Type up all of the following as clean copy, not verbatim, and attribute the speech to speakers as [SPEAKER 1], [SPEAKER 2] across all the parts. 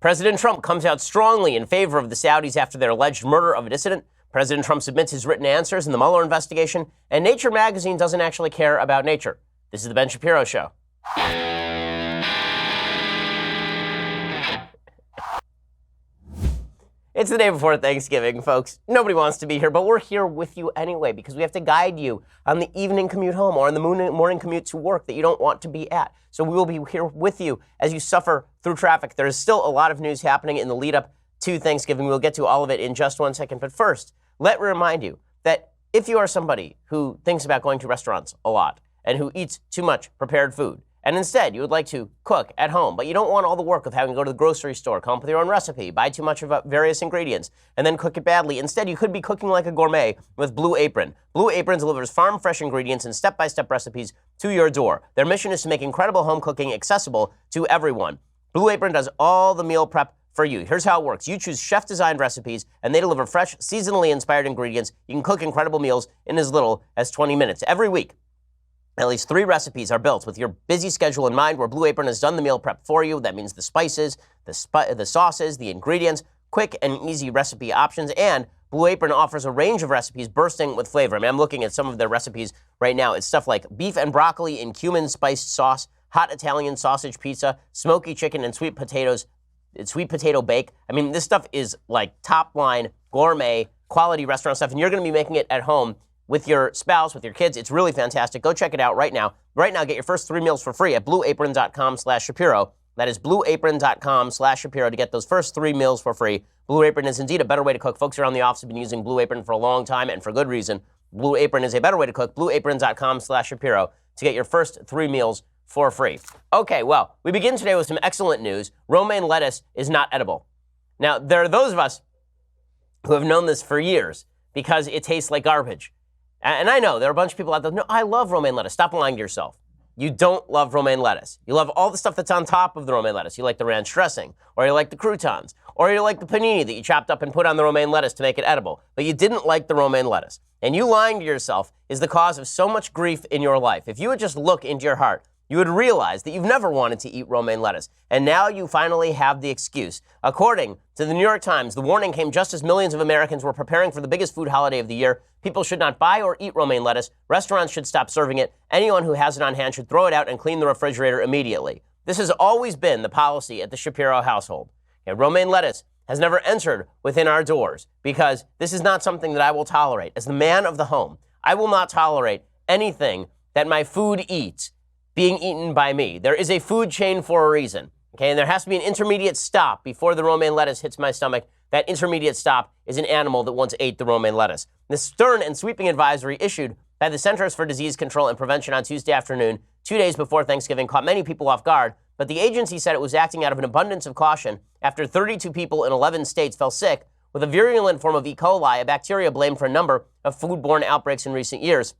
[SPEAKER 1] President Trump comes out strongly in favor of the Saudis after their alleged murder of a dissident. President Trump submits his written answers in the Mueller investigation, and Nature magazine doesn't actually care about nature. This is the Ben Shapiro Show. It's the day before Thanksgiving, folks. Nobody wants to be here, but we're here with you anyway because we have to guide you on the evening commute home or on the morning commute to work that you don't want to be at. So we will be here with you as you suffer through traffic. There is still a lot of news happening in the lead up to Thanksgiving. We'll get to all of it in just 1 second. But first, let me remind you that if you are somebody who thinks about going to restaurants a lot and who eats too much prepared food, and instead you would like to cook at home, but you don't want all the work of having to go to the grocery store, come up with your own recipe, buy too much of various ingredients, and then cook it badly. Instead, you could be cooking like a gourmet with Blue Apron. Blue Apron delivers farm-fresh ingredients and step-by-step recipes to your door. Their mission is to make incredible home cooking accessible to everyone. Blue Apron does all the meal prep for you. Here's how it works. You choose chef-designed recipes, and they deliver fresh, seasonally inspired ingredients. You can cook incredible meals in as little as 20 minutes. Every week, at least 3 recipes are built with your busy schedule in mind, where Blue Apron has done the meal prep for you. That means the spices, the sauces, the ingredients, quick and easy recipe options, and Blue Apron offers a range of recipes bursting with flavor. I mean, I'm looking at some of their recipes right now. It's stuff like beef and broccoli in cumin spiced sauce, hot Italian sausage pizza, smoky chicken and sweet potato bake. I mean, this stuff is like top line gourmet quality restaurant stuff, and you're going to be making it at home with your spouse, with your kids. It's really fantastic. Go check it out right now. Right now, get your first 3 meals for free at blueapron.com/Shapiro. That is blueapron.com/Shapiro to get those first 3 meals for free. Blue Apron is indeed a better way to cook. Folks around the office have been using Blue Apron for a long time, and for good reason. Blue Apron is a better way to cook. blueapron.com/Shapiro to get your first 3 meals for free. Okay, well, we begin today with some excellent news. Romaine lettuce is not edible. Now, there are those of us who have known this for years because it tastes like garbage. And I know there are a bunch of people out there, no, I love romaine lettuce. Stop lying to yourself. You don't love romaine lettuce. You love all the stuff that's on top of the romaine lettuce. You like the ranch dressing, or you like the croutons, or you like the panini that you chopped up and put on the romaine lettuce to make it edible. But you didn't like the romaine lettuce. And you lying to yourself is the cause of so much grief in your life. If you would just look into your heart, you would realize that you've never wanted to eat romaine lettuce. And now you finally have the excuse. According to the New York Times, the warning came just as millions of Americans were preparing for the biggest food holiday of the year. People should not buy or eat romaine lettuce. Restaurants should stop serving it. Anyone who has it on hand should throw it out and clean the refrigerator immediately. This has always been the policy at the Shapiro household. Okay, romaine lettuce has never entered within our doors because this is not something that I will tolerate. As the man of the home, I will not tolerate anything that my food eats being eaten by me. There is a food chain for a reason, okay? And there has to be an intermediate stop before the romaine lettuce hits my stomach. That intermediate stop is an animal that once ate the romaine lettuce. This stern and sweeping advisory issued by the Centers for Disease Control and Prevention on Tuesday afternoon, 2 days before Thanksgiving, caught many people off guard, but the agency said it was acting out of an abundance of caution after 32 people in 11 states fell sick with a virulent form of E. coli, a bacteria blamed for a number of foodborne outbreaks in recent years.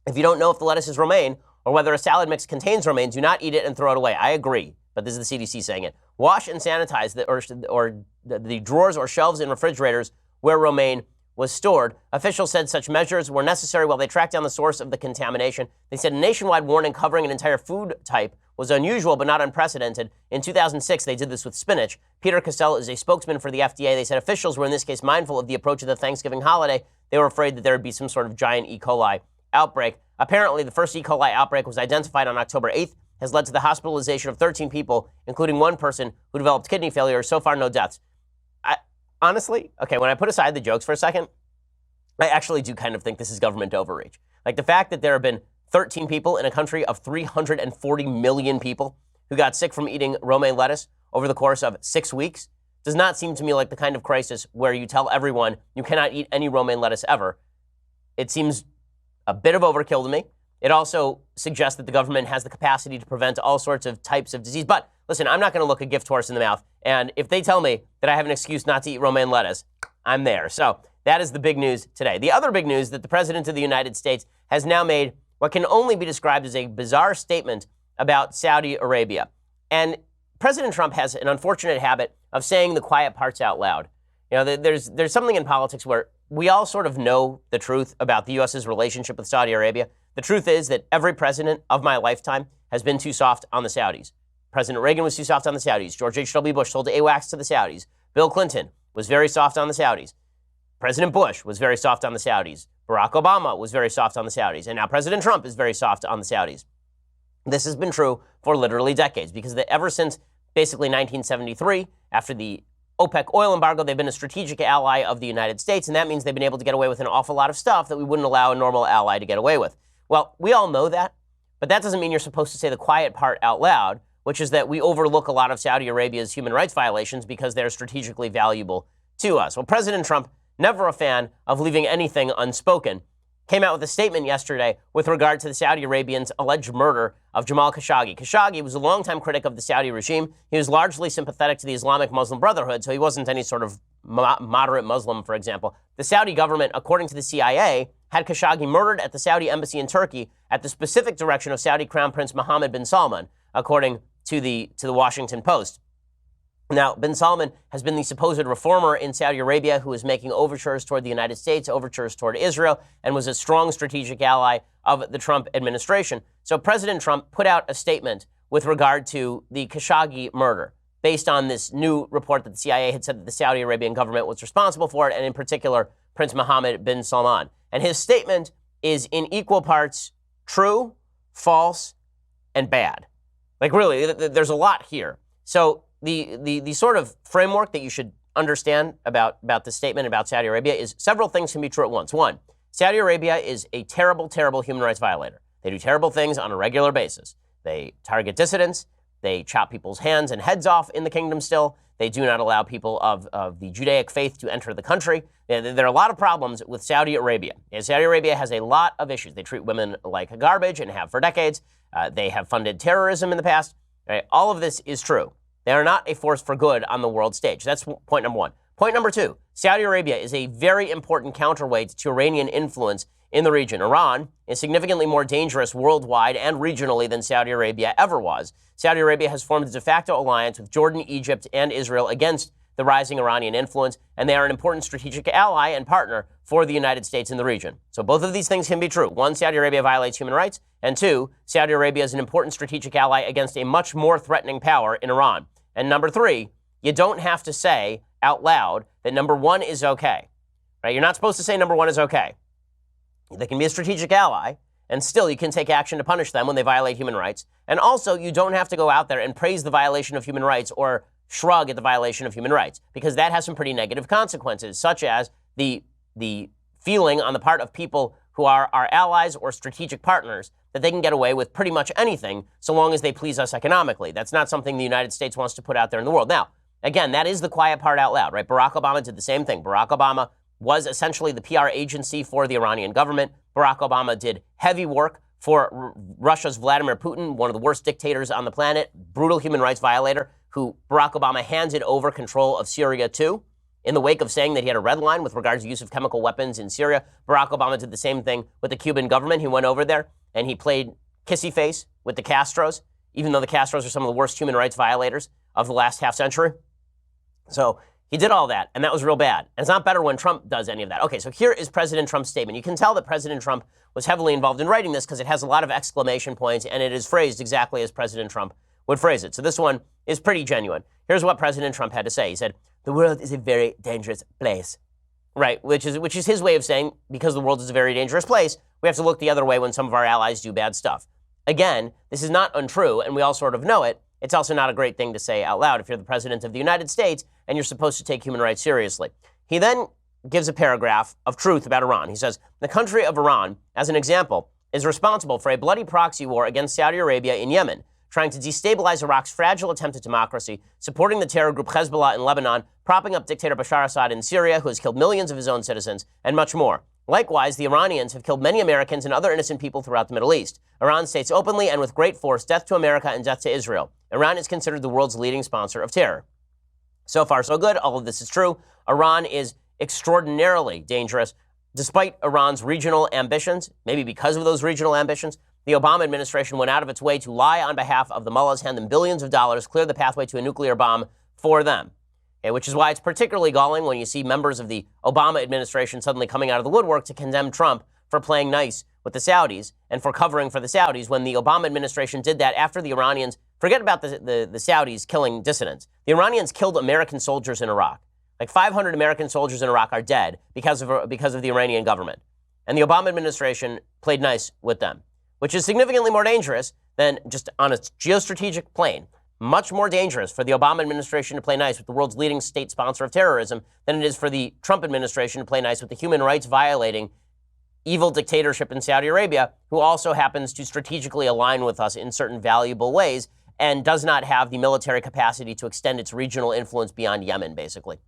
[SPEAKER 1] If you don't know if the lettuce is romaine, or whether a salad mix contains romaine, do not eat it and throw it away. I agree, but this is the CDC saying it. Wash and sanitize the drawers or shelves in refrigerators where romaine was stored. Officials said such measures were necessary while they tracked down the source of the contamination. They said a nationwide warning covering an entire food type was unusual but not unprecedented. In 2006, they did this with spinach. Peter Castell is a spokesman for the FDA. They said officials were in this case mindful of the approach of the Thanksgiving holiday. They were afraid that there would be some sort of giant E. coli outbreak. Apparently, the first E. coli outbreak was identified on October 8th, has led to the hospitalization of 13 people, including one person who developed kidney failure. So far, no deaths. Honestly, okay, when I put aside the jokes for a second, I actually do kind of think this is government overreach. Like the fact that there have been 13 people in a country of 340 million people who got sick from eating romaine lettuce over the course of 6 weeks does not seem to me like the kind of crisis where you tell everyone you cannot eat any romaine lettuce ever. It seems a bit of overkill to me. It also suggests that the government has the capacity to prevent all sorts of types of disease. But listen, I'm not going to look a gift horse in the mouth. And if they tell me that I have an excuse not to eat romaine lettuce, I'm there. So that is the big news today. The other big news that the President of the United States has now made what can only be described as a bizarre statement about Saudi Arabia. And President Trump has an unfortunate habit of saying the quiet parts out loud. You know, there's something in politics where we all sort of know the truth about the U.S.'s relationship with Saudi Arabia. The truth is that every president of my lifetime has been too soft on the Saudis. President Reagan was too soft on the Saudis. George H.W. Bush sold AWACS to the Saudis. Bill Clinton was very soft on the Saudis. President Bush was very soft on the Saudis. Barack Obama was very soft on the Saudis. And now President Trump is very soft on the Saudis. This has been true for literally decades because ever since basically 1973, after the OPEC oil embargo, they've been a strategic ally of the United States, and that means they've been able to get away with an awful lot of stuff that we wouldn't allow a normal ally to get away with. Well, we all know that, but that doesn't mean you're supposed to say the quiet part out loud, which is that we overlook a lot of Saudi Arabia's human rights violations because they're strategically valuable to us. Well, President Trump, never a fan of leaving anything unspoken, came out with a statement yesterday with regard to the Saudi Arabians' alleged murder of Jamal Khashoggi. Khashoggi was a longtime critic of the Saudi regime. He was largely sympathetic to the Islamic Muslim Brotherhood, so he wasn't any sort of moderate Muslim, for example. The Saudi government, according to the CIA, had Khashoggi murdered at the Saudi embassy in Turkey at the specific direction of Saudi Crown Prince Mohammed bin Salman, according to the Washington Post. Now, bin Salman has been the supposed reformer in Saudi Arabia who is making overtures toward the United States, overtures toward Israel, and was a strong strategic ally of the Trump administration. So President Trump put out a statement with regard to the Khashoggi murder based on this new report that the CIA had said that the Saudi Arabian government was responsible for it, and in particular, Prince Mohammed bin Salman. And his statement is in equal parts true, false, and bad. Like, really, there's a lot here. So the sort of framework that you should understand about this statement about Saudi Arabia is several things can be true at once. One, Saudi Arabia is a terrible, terrible human rights violator. They do terrible things on a regular basis. They target dissidents. They chop people's hands and heads off in the kingdom still. They do not allow people of the Judaic faith to enter the country. There are a lot of problems with Saudi Arabia. And Saudi Arabia has a lot of issues. They treat women like garbage and have for decades. They have funded terrorism in the past. Right? All of this is true. They are not a force for good on the world stage. That's point number one. Point number two, Saudi Arabia is a very important counterweight to Iranian influence in the region. Iran is significantly more dangerous worldwide and regionally than Saudi Arabia ever was. Saudi Arabia has formed a de facto alliance with Jordan, Egypt, and Israel against the rising Iranian influence, and they are an important strategic ally and partner for the United States in the region. So both of these things can be true. One, Saudi Arabia violates human rights, and two, Saudi Arabia is an important strategic ally against a much more threatening power in Iran. And number three, you don't have to say out loud that number one is okay. Right? You're not supposed to say number one is okay. They can be a strategic ally, and still you can take action to punish them when they violate human rights. And also, you don't have to go out there and praise the violation of human rights or shrug at the violation of human rights, because that has some pretty negative consequences, such as the feeling on the part of people who are our allies or strategic partners that they can get away with pretty much anything so long as they please us economically. That's not something the United States wants to put out there in the world. Now, again, that is the quiet part out loud, right? Barack Obama did the same thing. Barack Obama was essentially the PR agency for the Iranian government. Barack Obama did heavy work for Russia's Vladimir Putin, one of the worst dictators on the planet, brutal human rights violator, who Barack Obama handed over control of Syria to. In the wake of saying that he had a red line with regards to use of chemical weapons in Syria, Barack Obama did the same thing with the Cuban government. He went over there and he played kissy face with the Castros, even though the Castros are some of the worst human rights violators of the last half century. So he did all that, and that was real bad. And it's not better when Trump does any of that. Okay, so here is President Trump's statement. You can tell that President Trump was heavily involved in writing this because it has a lot of exclamation points, and it is phrased exactly as President Trump would phrase it. So this one is pretty genuine. Here's what President Trump had to say. He said, "The world is a very dangerous place." Right, which is his way of saying, because the world is a very dangerous place, we have to look the other way when some of our allies do bad stuff. Again, this is not untrue, and we all sort of know it. It's also not a great thing to say out loud if you're the president of the United States and you're supposed to take human rights seriously. He then gives a paragraph of truth about Iran. He says, "The country of Iran, as an example, is responsible for a bloody proxy war against Saudi Arabia in Yemen, trying to destabilize Iraq's fragile attempt at democracy, supporting the terror group Hezbollah in Lebanon, propping up dictator Bashar Assad in Syria, who has killed millions of his own citizens, and much more. Likewise, the Iranians have killed many Americans and other innocent people throughout the Middle East. Iran states openly and with great force, death to America and death to Israel. Iran is considered the world's leading sponsor of terror." So far, so good. All of this is true. Iran is extraordinarily dangerous. Despite Iran's regional ambitions, maybe because of those regional ambitions, the Obama administration went out of its way to lie on behalf of the mullahs, hand them billions of dollars, clear the pathway to a nuclear bomb for them. Okay, which is why it's particularly galling when you see members of the Obama administration suddenly coming out of the woodwork to condemn Trump for playing nice with the Saudis and for covering for the Saudis when the Obama administration did that after the Iranians Forget about the Saudis killing dissidents. The Iranians killed American soldiers in Iraq. Like 500 American soldiers in Iraq are dead because of the Iranian government. And the Obama administration played nice with them, which is significantly more dangerous than just on a geostrategic plane. Much more dangerous for the Obama administration to play nice with the world's leading state sponsor of terrorism than it is for the Trump administration to play nice with the human rights violating evil dictatorship in Saudi Arabia, who also happens to strategically align with us in certain valuable ways and does not have the military capacity to extend its regional influence beyond Yemen, basically.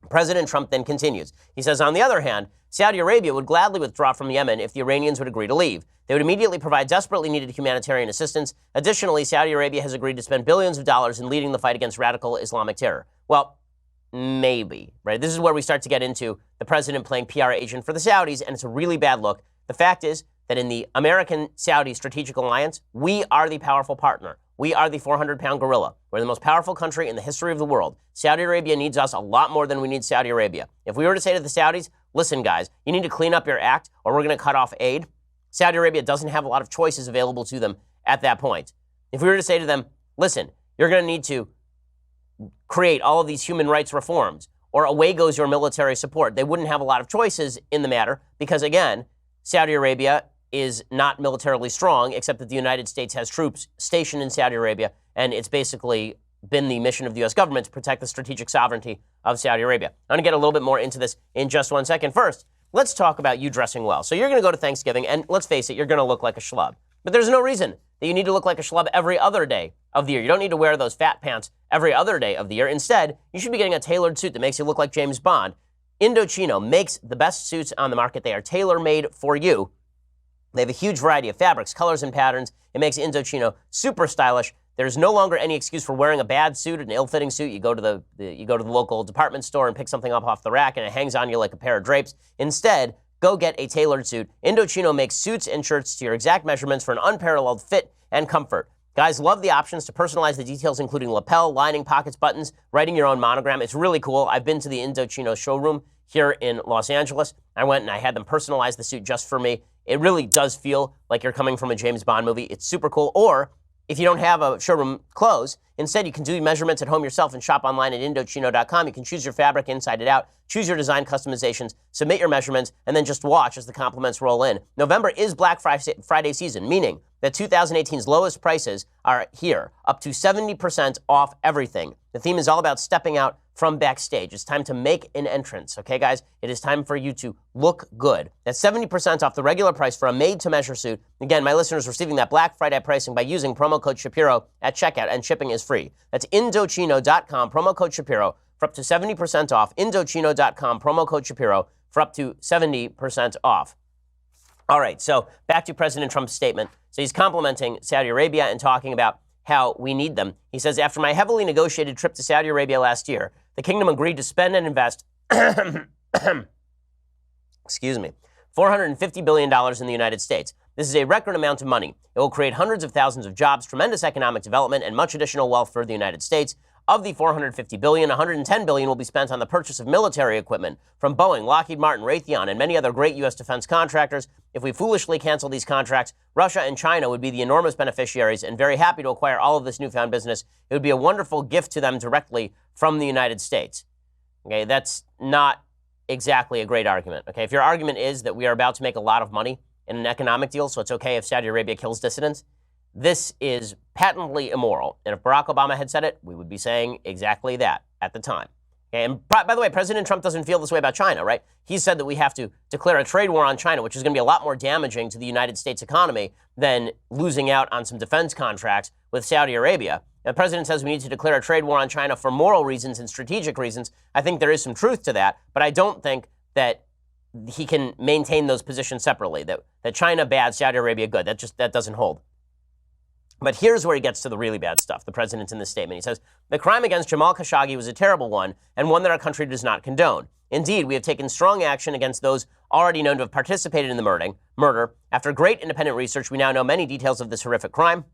[SPEAKER 1] President Trump then continues. He says, on the other hand, Saudi Arabia would gladly withdraw from Yemen if the Iranians would agree to leave. They would immediately provide desperately needed humanitarian assistance. Additionally, Saudi Arabia has agreed to spend billions of dollars in leading the fight against radical Islamic terror. Well, maybe, right? This is where we start to get into the president playing PR agent for the Saudis, and it's a really bad look. The fact is that in the American-Saudi strategic alliance, we are the powerful partner. We are the 400-pound gorilla. We're the most powerful country in the history of the world. Saudi Arabia needs us a lot more than we need Saudi Arabia. If we were to say to the Saudis, listen, guys, you need to clean up your act or we're going to cut off aid, Saudi Arabia doesn't have a lot of choices available to them at that point. If we were to say to them, listen, you're going to need to create all of these human rights reforms or away goes your military support, they wouldn't have a lot of choices in the matter because, again, Saudi Arabia is not militarily strong, except that the United States has troops stationed in Saudi Arabia, and it's basically been the mission of the U.S. government to protect the strategic sovereignty of Saudi Arabia. I'm going to get a little bit more into this in just 1 second. First, let's talk about you dressing well. So you're going to go to Thanksgiving, and let's face it, you're going to look like a schlub. But there's no reason that you need to look like a schlub every other day of the year. You don't need to wear those fat pants every other day of the year. Instead, you should be getting a tailored suit that makes you look like James Bond. Indochino makes the best suits on the market. They are tailor-made for you. They have a huge variety of fabrics, colors, and patterns. It makes Indochino super stylish. There's no longer any excuse for wearing a bad suit, an ill-fitting suit. You go to the local department store and pick something up off the rack, and it hangs on you like a pair of drapes. Instead, go get a tailored suit. Indochino makes suits and shirts to your exact measurements for an unparalleled fit and comfort. Guys love the options to personalize the details, including lapel, lining, pockets, buttons, writing your own monogram. It's really cool. I've been to the Indochino showroom here in Los Angeles. I went and I had them personalize the suit just for me. It really does feel like you're coming from a James Bond movie. It's super cool. Or if you don't have a showroom clothes, instead you can do measurements at home yourself and shop online at Indochino.com. You can choose your fabric inside and out, choose your design customizations, submit your measurements, and then just watch as the compliments roll in. November is Black Friday season, meaning that 2018's lowest prices are here, up to 70% off everything. The theme is all about stepping out from backstage. It's time to make an entrance, okay, guys? It is time for you to look good. That's 70% off the regular price for a made-to-measure suit. Again, my listeners receiving that Black Friday pricing by using promo code Shapiro at checkout, and shipping is free. That's Indochino.com, promo code Shapiro, for up to 70% off. Indochino.com, promo code Shapiro, for up to 70% off. All right, so back to President Trump's statement. So he's complimenting Saudi Arabia and talking about how we need them. He says, after my heavily negotiated trip to Saudi Arabia last year, the kingdom agreed to spend and invest excuse me, $450 billion in the United States. This is a record amount of money. It will create hundreds of thousands of jobs, tremendous economic development, and much additional wealth for the United States. Of the $450 billion, $110 billion will be spent on the purchase of military equipment from Boeing, Lockheed Martin, Raytheon, and many other great U.S. defense contractors. If we foolishly cancel these contracts, Russia and China would be the enormous beneficiaries and very happy to acquire all of this newfound business. It would be a wonderful gift to them directly from the United States. Okay, that's not exactly a great argument. Okay, if your argument is that we are about to make a lot of money in an economic deal, so it's okay if Saudi Arabia kills dissidents, this is patently immoral. And if Barack Obama had said it, we would be saying exactly that at the time. Okay, and by the way, President Trump doesn't feel this way about China, right? He said that we have to declare a trade war on China, which is going to be a lot more damaging to the United States economy than losing out on some defense contracts with Saudi Arabia. The president says we need to declare a trade war on China for moral reasons and strategic reasons. I think there is some truth to that, but I don't think that he can maintain those positions separately, that China bad, Saudi Arabia good. That doesn't hold. But here's where he gets to the really bad stuff, the president's in this statement. He says, the crime against Jamal Khashoggi was a terrible one and one that our country does not condone. Indeed, we have taken strong action against those already known to have participated in the murder. After great independent research, we now know many details of this horrific crime.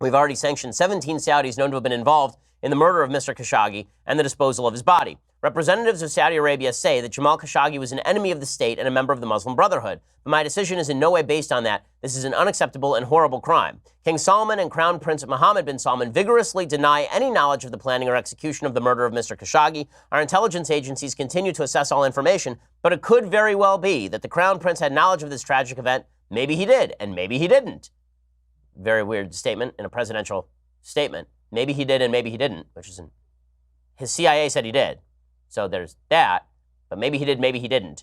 [SPEAKER 1] We've already sanctioned 17 Saudis known to have been involved in the murder of Mr. Khashoggi and the disposal of his body. Representatives of Saudi Arabia say that Jamal Khashoggi was an enemy of the state and a member of the Muslim Brotherhood. But my decision is in no way based on that. This is an unacceptable and horrible crime. King Salman and Crown Prince Mohammed bin Salman vigorously deny any knowledge of the planning or execution of the murder of Mr. Khashoggi. Our intelligence agencies continue to assess all information, but it could very well be that the Crown Prince had knowledge of this tragic event. Maybe he did, and maybe he didn't. Very weird statement in a presidential statement. Maybe he did and maybe he didn't, which isn't. His CIA said he did. So there's that, but maybe he did, maybe he didn't.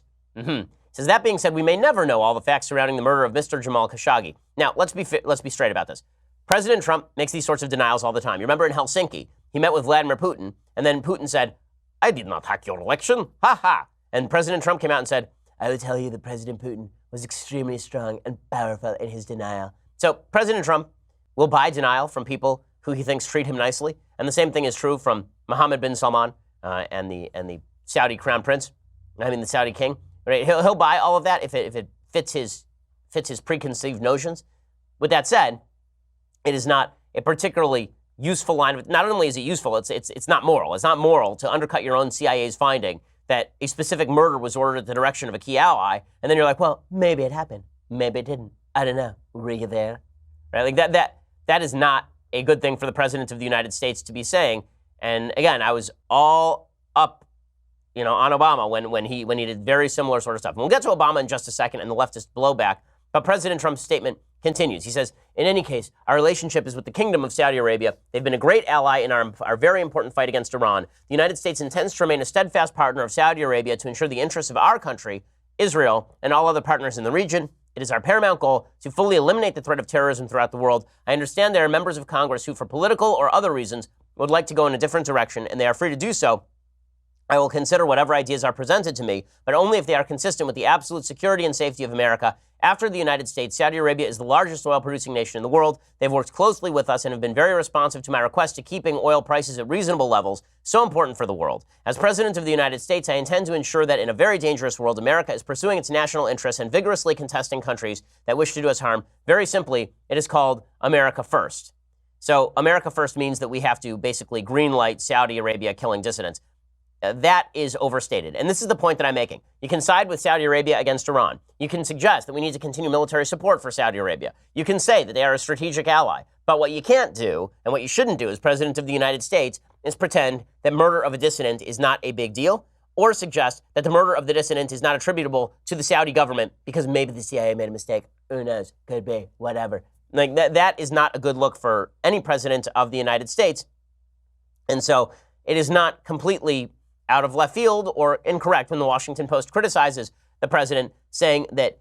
[SPEAKER 1] Says, that being said, we may never know all the facts surrounding the murder of Mr. Jamal Khashoggi. Now, let's be straight about this. President Trump makes these sorts of denials all the time. You remember in Helsinki, he met with Vladimir Putin, and then Putin said, I did not hack your election. Ha ha. And President Trump came out and said, I would tell you that President Putin was extremely strong and powerful in his denial. So President Trump will buy denial from people who he thinks treat him nicely. And the same thing is true from Mohammed bin Salman and the Saudi crown prince, the Saudi king. Right? He'll buy all of that if it fits his preconceived notions. With that said, it is not a particularly useful line. Not only is it useful, it's not moral. It's not moral to undercut your own CIA's finding that a specific murder was ordered at the direction of a key ally, and then you're like, well, maybe it happened, maybe it didn't. I don't know. Were you there? Right? Like that is not a good thing for the President of the United States to be saying. And again, I was all up, on Obama when he did very similar sort of stuff. And we'll get to Obama in just a second and the leftist blowback. But President Trump's statement continues. He says, in any case, our relationship is with the Kingdom of Saudi Arabia. They've been a great ally in our very important fight against Iran. The United States intends to remain a steadfast partner of Saudi Arabia to ensure the interests of our country, Israel, and all other partners in the region. It is our paramount goal to fully eliminate the threat of terrorism throughout the world. I understand there are members of Congress who, for political or other reasons, would like to go in a different direction, and they are free to do so. I will consider whatever ideas are presented to me, but only if they are consistent with the absolute security and safety of America. After the United States, Saudi Arabia is the largest oil-producing nation in the world. They've worked closely with us and have been very responsive to my request to keeping oil prices at reasonable levels, so important for the world. As President of the United States, I intend to ensure that in a very dangerous world, America is pursuing its national interests and vigorously contesting countries that wish to do us harm. Very simply, it is called America First. So America First means that we have to basically greenlight Saudi Arabia killing dissidents. That is overstated. And this is the point that I'm making. You can side with Saudi Arabia against Iran. You can suggest that we need to continue military support for Saudi Arabia. You can say that they are a strategic ally. But what you can't do, and what you shouldn't do as President of the United States, is pretend that murder of a dissident is not a big deal, or suggest that the murder of the dissident is not attributable to the Saudi government because maybe the CIA made a mistake. Who knows? Could be. Whatever. Like that is not a good look for any president of the United States. And so it is not completely out of left field or incorrect when the Washington Post criticizes the president, saying that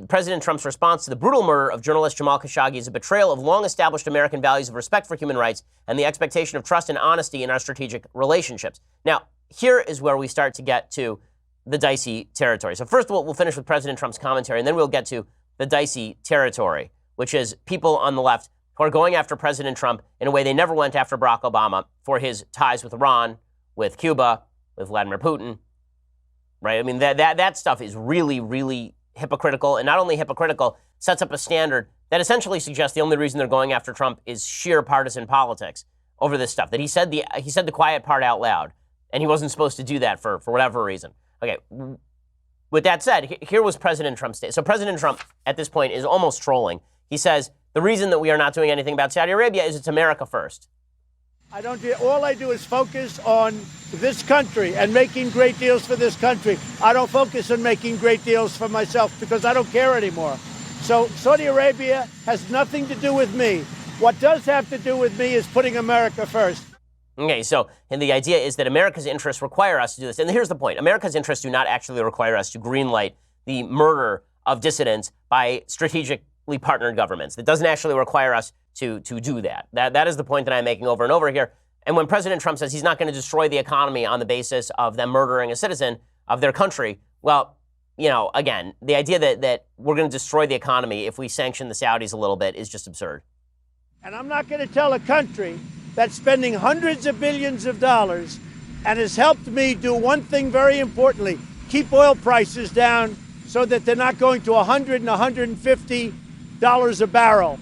[SPEAKER 1] President Trump's response to the brutal murder of journalist Jamal Khashoggi is a betrayal of long-established American values of respect for human rights and the expectation of trust and honesty in our strategic relationships. Now, here is where we start to get to the dicey territory. So first of all, we'll finish with President Trump's commentary, and then we'll get to the dicey territory, which is people on the left who are going after President Trump in a way they never went after Barack Obama for his ties with Iran, with Cuba, with Vladimir Putin, right? I mean, that stuff is really, really hypocritical, and not only hypocritical, sets up a standard that essentially suggests the only reason they're going after Trump is sheer partisan politics over this stuff, that he said the quiet part out loud, and he wasn't supposed to do that for whatever reason. Okay, with that said, here was President Trump's state. So President Trump, at this point, is almost trolling. He says, the reason that we are not doing anything about Saudi Arabia is it's America first.
[SPEAKER 2] All I do is focus on this country and making great deals for this country. I don't focus on making great deals for myself because I don't care anymore. So Saudi Arabia has nothing to do with me. What does have to do with me is putting America first.
[SPEAKER 1] Okay, so and the idea is that America's interests require us to do this. And here's the point. America's interests do not actually require us to greenlight the murder of dissidents by strategically partnered governments. It doesn't actually require us to do that. That is the point that I'm making over and over here. And when President Trump says he's not going to destroy the economy on the basis of them murdering a citizen of their country, well, again, the idea that we're going to destroy the economy if we sanction the Saudis a little bit is just absurd.
[SPEAKER 2] And I'm not going to tell a country that's spending hundreds of billions of dollars and has helped me do one thing very importantly, keep oil prices down so that they're not going to $100 and $150 a barrel.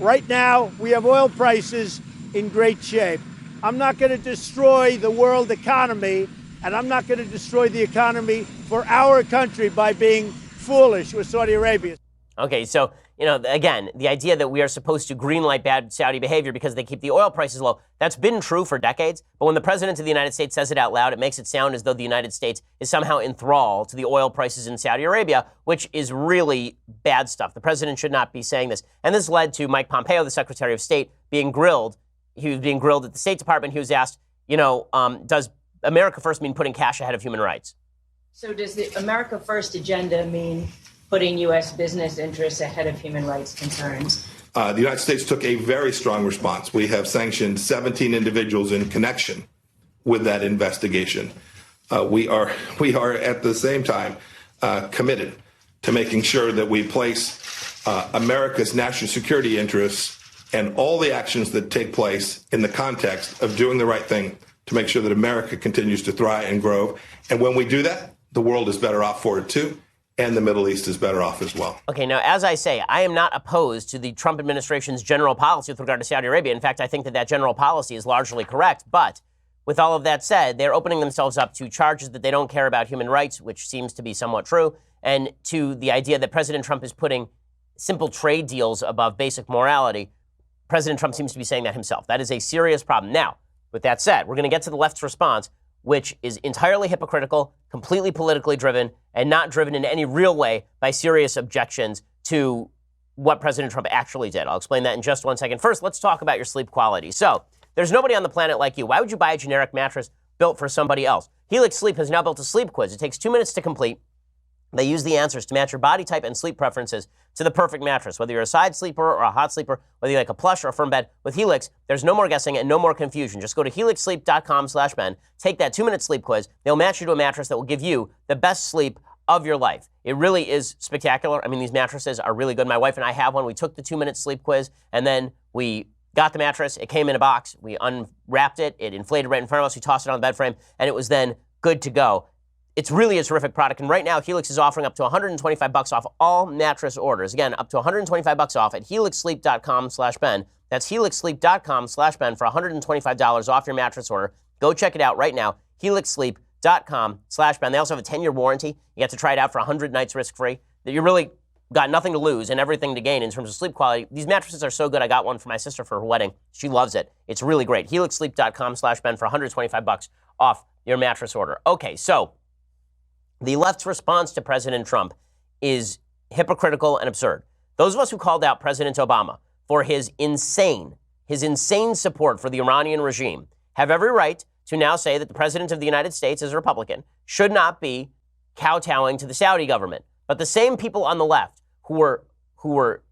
[SPEAKER 2] Right now, we have oil prices in great shape. I'm not going to destroy the world economy and I'm not going to destroy the economy for our country by being foolish with Saudi Arabia.
[SPEAKER 1] Okay, so, again, the idea that we are supposed to greenlight bad Saudi behavior because they keep the oil prices low, that's been true for decades. But when the president of the United States says it out loud, it makes it sound as though the United States is somehow enthralled to the oil prices in Saudi Arabia, which is really bad stuff. The president should not be saying this. And this led to Mike Pompeo, the Secretary of State, being grilled. He was being grilled at the State Department. He was asked, does America First mean putting cash ahead of human rights?
[SPEAKER 3] So does the America First agenda mean putting U.S. business interests ahead of human rights concerns?
[SPEAKER 4] The United States took a very strong response. We have sanctioned 17 individuals in connection with that investigation. We are at the same time committed to making sure that we place America's national security interests and all the actions that take place in the context of doing the right thing to make sure that America continues to thrive and grow. And when we do that, the world is better off for it too. And the Middle East is better off as well.
[SPEAKER 1] Okay, now, as I say, I am not opposed to the Trump administration's general policy with regard to Saudi Arabia. In fact, I think that general policy is largely correct. But with all of that said, they're opening themselves up to charges that they don't care about human rights, which seems to be somewhat true, and to the idea that President Trump is putting simple trade deals above basic morality. President Trump seems to be saying that himself. That is a serious problem. Now, with that said, we're going to get to the left's response, which is entirely hypocritical, completely politically driven, and not driven in any real way by serious objections to what President Trump actually did. I'll explain that in just 1 second. First, let's talk about your sleep quality. So, there's nobody on the planet like you. Why would you buy a generic mattress built for somebody else? Helix Sleep has now built a sleep quiz. It takes 2 minutes to complete. They use the answers to match your body type and sleep preferences to the perfect mattress. Whether you're a side sleeper or a hot sleeper, whether you like a plush or a firm bed, with Helix, there's no more guessing and no more confusion. Just go to helixsleep.com/Ben, take that 2-minute sleep quiz. They'll match you to a mattress that will give you the best sleep of your life. It really is spectacular. I mean, these mattresses are really good. My wife and I have one. We took the 2-minute sleep quiz, and then we got the mattress. It came in a box. We unwrapped it. It inflated right in front of us. We tossed it on the bed frame, and it was then good to go. It's really a terrific product, and right now, Helix is offering up to $125 off all mattress orders. Again, up to $125 off at helixsleep.com/Ben. That's helixsleep.com/Ben for $125 off your mattress order. Go check it out right now, helixsleep.com/Ben. They also have a 10-year warranty. You get to try it out for 100 nights risk-free. You really got nothing to lose and everything to gain in terms of sleep quality. These mattresses are so good. I got one for my sister for her wedding. She loves it. It's really great. helixsleep.com/Ben for $125 off your mattress order. Okay, so the left's response to President Trump is hypocritical and absurd. Those of us who called out President Obama for his insane support for the Iranian regime have every right to now say that the President of the United States, as a Republican, should not be kowtowing to the Saudi government. But the same people on the left who were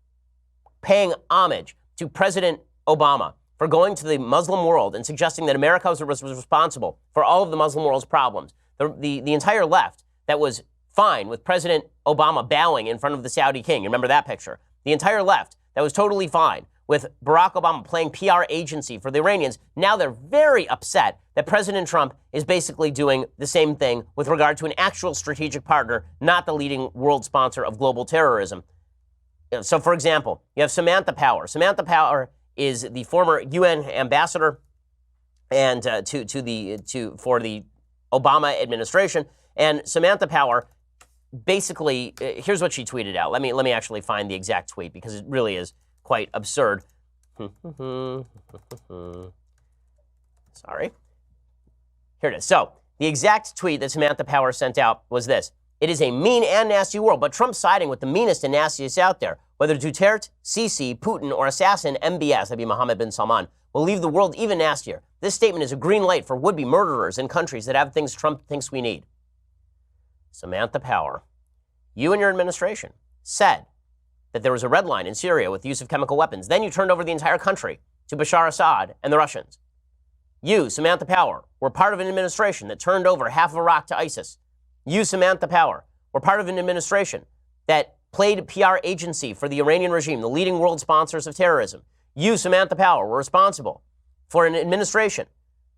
[SPEAKER 1] paying homage to President Obama for going to the Muslim world and suggesting that America was responsible for all of the Muslim world's problems, the entire left that was fine with President Obama bowing in front of the Saudi king. You remember that picture? The entire left that was totally fine with Barack Obama playing PR agency for the Iranians. Now they're very upset that President Trump is basically doing the same thing with regard to an actual strategic partner, not the leading world sponsor of global terrorism. So, for example, you have Samantha Power. Samantha Power is the former UN ambassador and for the Obama administration. And Samantha Power, basically, here's what she tweeted out. Let me actually find the exact tweet because it really is quite absurd. Sorry. Here it is. So, the exact tweet that Samantha Power sent out was this. It is a mean and nasty world, but Trump's siding with the meanest and nastiest out there. Whether Duterte, Sisi, Putin, or assassin MBS, that'd be Mohammed bin Salman, will leave the world even nastier. This statement is a green light for would-be murderers in countries that have things Trump thinks we need. Samantha Power, you and your administration said that there was a red line in Syria with the use of chemical weapons. Then you turned over the entire country to Bashar Assad and the Russians. You, Samantha Power, were part of an administration that turned over half of Iraq to ISIS. You, Samantha Power, were part of an administration that played PR agency for the Iranian regime, the leading world sponsors of terrorism. You, Samantha Power, were responsible for an administration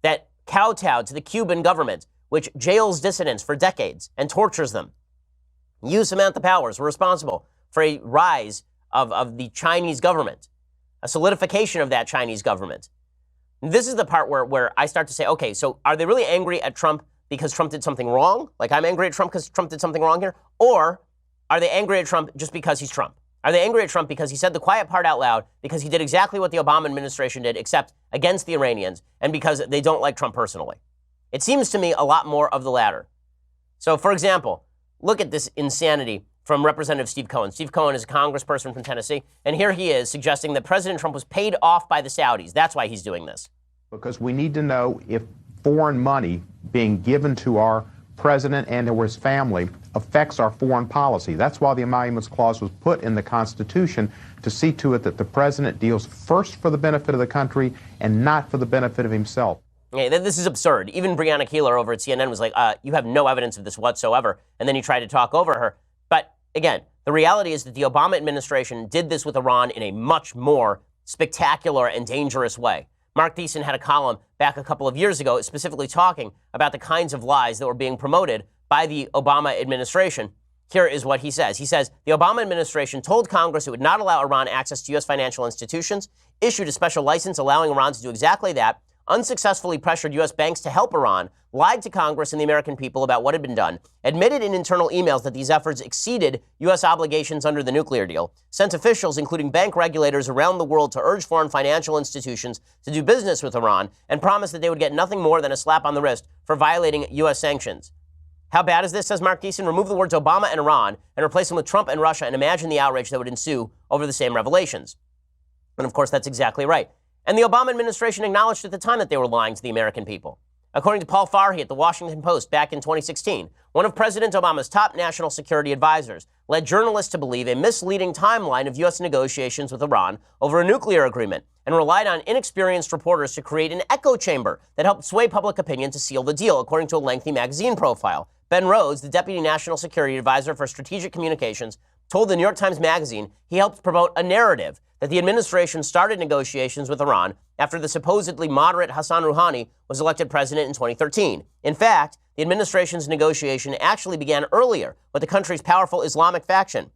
[SPEAKER 1] that kowtowed to the Cuban government, which jails dissidents for decades and tortures them. You, Samantha Powers, were responsible for a rise of the Chinese government, a solidification of that Chinese government. This is the part where I start to say, okay, so are they really angry at Trump because Trump did something wrong? Like, I'm angry at Trump because Trump did something wrong here? Or are they angry at Trump just because he's Trump? Are they angry at Trump because he said the quiet part out loud, because he did exactly what the Obama administration did, except against the Iranians, and because they don't like Trump personally? It seems to me a lot more of the latter. So, for example, look at this insanity from Representative Steve Cohen. Steve Cohen is a congressperson from Tennessee, and here he is suggesting that President Trump was paid off by the Saudis. That's why he's doing this.
[SPEAKER 5] Because we need to know if foreign money being given to our president and or his family affects our foreign policy. That's why the Emoluments Clause was put in the Constitution, to see to it that the president deals first for the benefit of the country and not for the benefit of himself.
[SPEAKER 1] Okay, this is absurd. Even Breonna Keeler over at CNN was like, you have no evidence of this whatsoever. And then he tried to talk over her. But again, the reality is that the Obama administration did this with Iran in a much more spectacular and dangerous way. Mark Thiessen had a column back a couple of years ago specifically talking about the kinds of lies that were being promoted by the Obama administration. Here is what he says. He says, the Obama administration told Congress it would not allow Iran access to U.S. financial institutions, issued a special license allowing Iran to do exactly that, unsuccessfully pressured U.S. banks to help Iran, lied to Congress and the American people about what had been done, admitted in internal emails that these efforts exceeded U.S. obligations under the nuclear deal, sent officials, including bank regulators around the world, to urge foreign financial institutions to do business with Iran, and promised that they would get nothing more than a slap on the wrist for violating U.S. sanctions. How bad is this, says Mark Thiessen? Remove the words Obama and Iran and replace them with Trump and Russia, and imagine the outrage that would ensue over the same revelations. And of course, that's exactly right. And the Obama administration acknowledged at the time that they were lying to the American people. According to Paul Farhi at the Washington Post back in 2016, one of President Obama's top national security advisors led journalists to believe a misleading timeline of U.S. negotiations with Iran over a nuclear agreement, and relied on inexperienced reporters to create an echo chamber that helped sway public opinion to seal the deal, according to a lengthy magazine profile. Ben Rhodes, the deputy national security advisor for strategic communications, told the New York Times Magazine he helped promote a narrative that the administration started negotiations with Iran after the supposedly moderate Hassan Rouhani was elected president in 2013. In fact, the administration's negotiation actually began earlier with the country's powerful Islamic faction.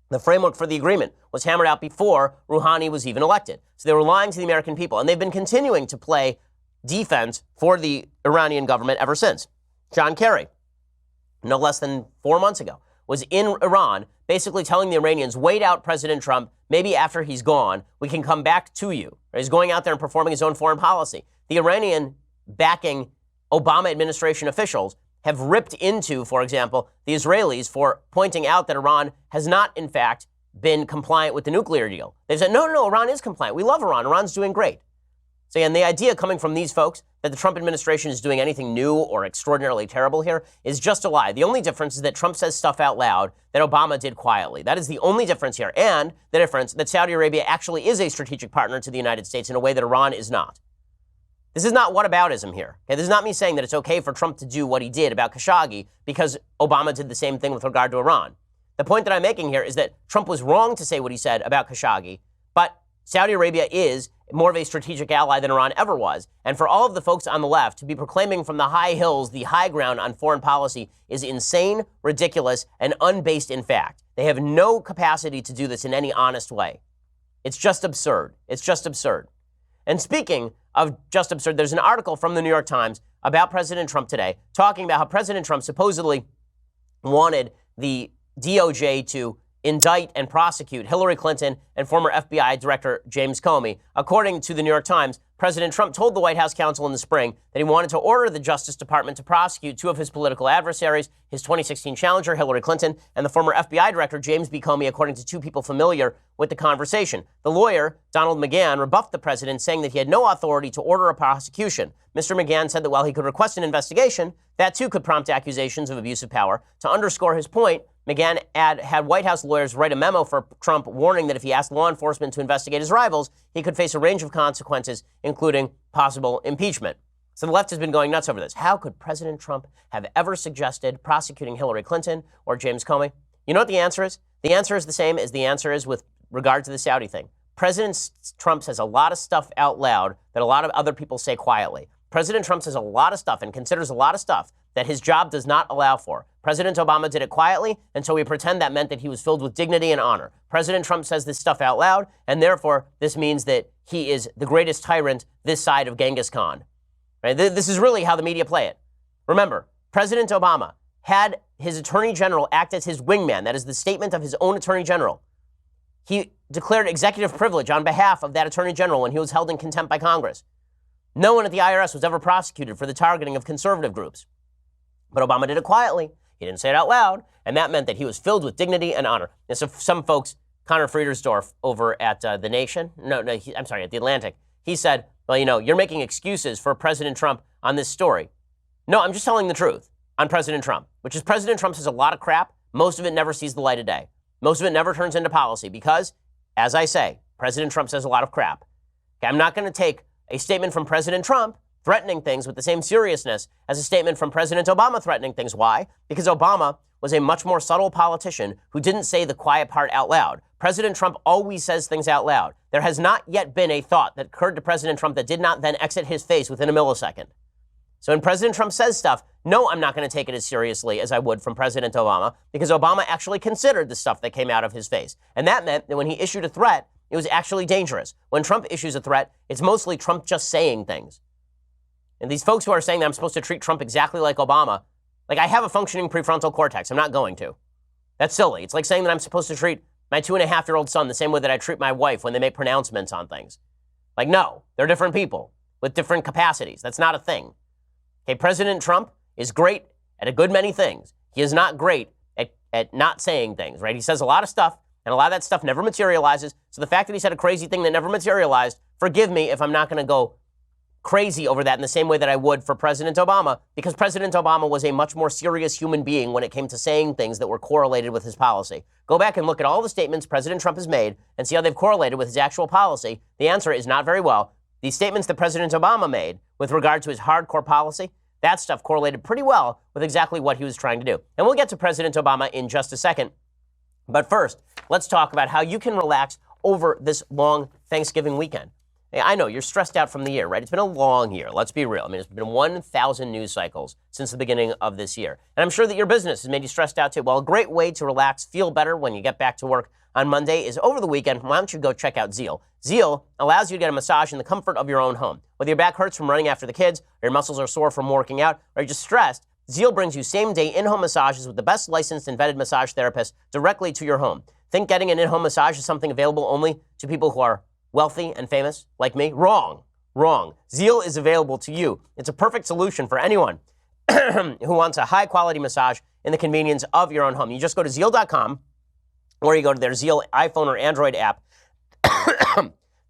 [SPEAKER 1] The framework for the agreement was hammered out before Rouhani was even elected. So they were lying to the American people, and they've been continuing to play defense for the Iranian government ever since. John Kerry, no less than 4 months ago, was in Iran basically telling the Iranians, wait out President Trump, maybe after he's gone, we can come back to you. He's going out there and performing his own foreign policy. The Iranian backing Obama administration officials have ripped into, for example, the Israelis for pointing out that Iran has not, in fact, been compliant with the nuclear deal. They've said, no, Iran is compliant. We love Iran. Iran's doing great. So, and the idea coming from these folks that the Trump administration is doing anything new or extraordinarily terrible here is just a lie. The only difference is that Trump says stuff out loud that Obama did quietly. That is the only difference here. And the difference that Saudi Arabia actually is a strategic partner to the United States in a way that Iran is not. This is not whataboutism here. Okay? This is not me saying that it's okay for Trump to do what he did about Khashoggi because Obama did the same thing with regard to Iran. The point that I'm making here is that Trump was wrong to say what he said about Khashoggi, but Saudi Arabia is more of a strategic ally than Iran ever was. And for all of the folks on the left to be proclaiming from the high hills the high ground on foreign policy is insane, ridiculous, and unbased in fact. They have no capacity to do this in any honest way. It's just absurd. It's just absurd. And speaking of just absurd, there's an article from the New York Times about President Trump today talking about how President Trump supposedly wanted the DOJ to indict and prosecute Hillary Clinton and former FBI Director James Comey. According to the New York Times, President Trump told the White House counsel in the spring that he wanted to order the Justice Department to prosecute two of his political adversaries, his 2016 challenger, Hillary Clinton, and the former FBI Director James B. Comey, according to two people familiar with the conversation. The lawyer, Donald McGahn, rebuffed the president, saying that he had no authority to order a prosecution. Mr. McGahn said that while he could request an investigation, that too could prompt accusations of abuse of power. To underscore his point, McGahn had White House lawyers write a memo for Trump warning that if he asked law enforcement to investigate his rivals, he could face a range of consequences, including possible impeachment. So the left has been going nuts over this. How could President Trump have ever suggested prosecuting Hillary Clinton or James Comey? You know what the answer is? The answer is the same as the answer is with regard to the Saudi thing. President Trump says a lot of stuff out loud that a lot of other people say quietly. President Trump says a lot of stuff and considers a lot of stuff that his job does not allow for. President Obama did it quietly, and so we pretend that meant that he was filled with dignity and honor. President Trump says this stuff out loud, and therefore this means that he is the greatest tyrant this side of Genghis Khan. Right? This is really how the media play it. Remember, President Obama had his attorney general act as his wingman. That is the statement of his own attorney general. He declared executive privilege on behalf of that attorney general when he was held in contempt by Congress. No one at the IRS was ever prosecuted for the targeting of conservative groups. But Obama did it quietly. He didn't say it out loud, and that meant that he was filled with dignity and honor. And so some folks, Connor Friedersdorf over at The Nation, at The Atlantic, he said, well, you're making excuses for President Trump on this story. No, I'm just telling the truth on President Trump, which is President Trump says a lot of crap. Most of it never sees the light of day. Most of it never turns into policy because, as I say, President Trump says a lot of crap. Okay, I'm not going to take a statement from President Trump threatening things with the same seriousness as a statement from President Obama threatening things. Why? Because Obama was a much more subtle politician who didn't say the quiet part out loud. President Trump always says things out loud. There has not yet been a thought that occurred to President Trump that did not then exit his face within a millisecond. So when President Trump says stuff, no, I'm not going to take it as seriously as I would from President Obama, because Obama actually considered the stuff that came out of his face. And that meant that when he issued a threat, it was actually dangerous. When Trump issues a threat, it's mostly Trump just saying things. And these folks who are saying that I'm supposed to treat Trump exactly like Obama, like I have a functioning prefrontal cortex. I'm not going to. That's silly. It's like saying that I'm supposed to treat my 2.5-year-old son the same way that I treat my wife when they make pronouncements on things. Like, no, they're different people with different capacities. That's not a thing. Okay, President Trump is great at a good many things. He is not great at not saying things, right? He says a lot of stuff, and a lot of that stuff never materializes. So the fact that he said a crazy thing that never materialized, forgive me if I'm not going to go crazy over that in the same way that I would for President Obama, because President Obama was a much more serious human being when it came to saying things that were correlated with his policy. Go back and look at all the statements President Trump has made and see how they've correlated with his actual policy. The answer is not very well. The statements that President Obama made with regard to his hardcore policy, that stuff correlated pretty well with exactly what he was trying to do. And we'll get to President Obama in just a second. But first, let's talk about how you can relax over this long Thanksgiving weekend. Hey, I know you're stressed out from the year, right? It's been a long year. Let's be real. I mean, it's been 1,000 news cycles since the beginning of this year. And I'm sure that your business has made you stressed out too. Well, a great way to relax, feel better when you get back to work on Monday is over the weekend. Why don't you go check out Zeal? Zeal allows you to get a massage in the comfort of your own home. Whether your back hurts from running after the kids, or your muscles are sore from working out, or you're just stressed, Zeal brings you same-day in-home massages with the best licensed and vetted massage therapists directly to your home. Think getting an in-home massage is something available only to people who are wealthy and famous like me? Wrong. Zeal is available to you. It's a perfect solution for anyone who wants a high-quality massage in the convenience of your own home. You just go to Zeal.com, or you go to their Zeal iPhone or Android app.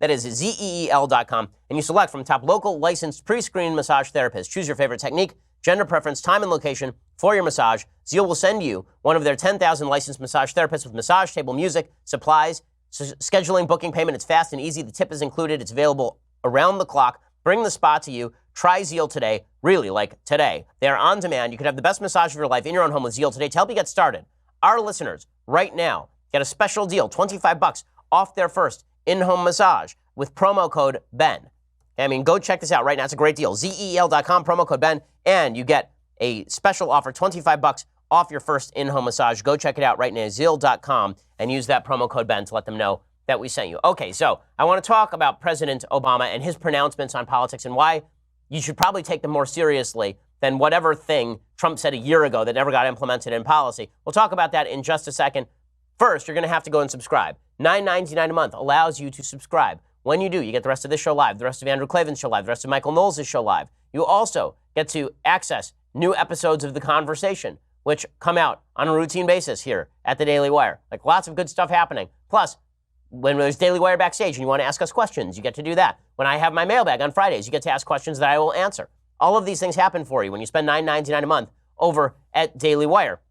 [SPEAKER 1] That is ZEEL.com, and you select from top local licensed pre-screened massage therapists. Choose your favorite technique, gender preference, time, and location for your massage. Zeal will send you one of their 10,000 licensed massage therapists with massage table, music, supplies, scheduling, booking, payment. It's fast and easy. The tip is included. It's available around the clock. Bring the spa to you. Try Zeal today, really, like today. They are on demand. You could have the best massage of your life in your own home with Zeal today. To help you get started, our listeners right now get a special deal, $25 off their first in-home massage with promo code BEN. I mean, go check this out right now. It's a great deal. ZEL.com, promo code BEN, and you get a special offer, $25 off your first in-home massage. Go check it out right now, Zeal.com, and use that promo code BEN to let them know that we sent you. Okay, so I want to talk about President Obama and his pronouncements on politics and why you should probably take them more seriously than whatever thing Trump said a year ago that never got implemented in policy. We'll talk about that in just a second. First, you're going to have to go and subscribe. $9.99 a month allows you to subscribe. When you do, you get the rest of this show live, the rest of Andrew Klavan's show live, the rest of Michael Knowles' show live. You also get to access new episodes of The Conversation, which come out on a routine basis here at the Daily Wire. Like, lots of good stuff happening. Plus, when there's Daily Wire Backstage and you want to ask us questions, you get to do that. When I have my mailbag on Fridays, you get to ask questions that I will answer. All of these things happen for you when you spend $9.99 a month over at Daily Wire.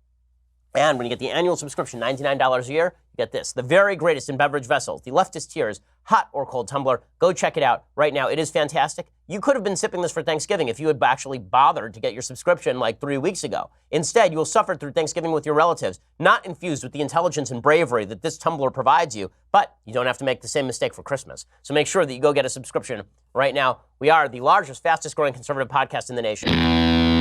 [SPEAKER 1] And when you get the annual subscription, $99 a year, you get this, the very greatest in beverage vessels, the Leftist Tears hot or cold tumbler. Go check it out right now. It is fantastic. You could have been sipping this for Thanksgiving if you had actually bothered to get your subscription like 3 weeks ago. Instead, you will suffer through Thanksgiving with your relatives, not infused with the intelligence and bravery that this tumbler provides you, but you don't have to make the same mistake for Christmas. So make sure that you go get a subscription right now. We are the largest, fastest growing conservative podcast in the nation.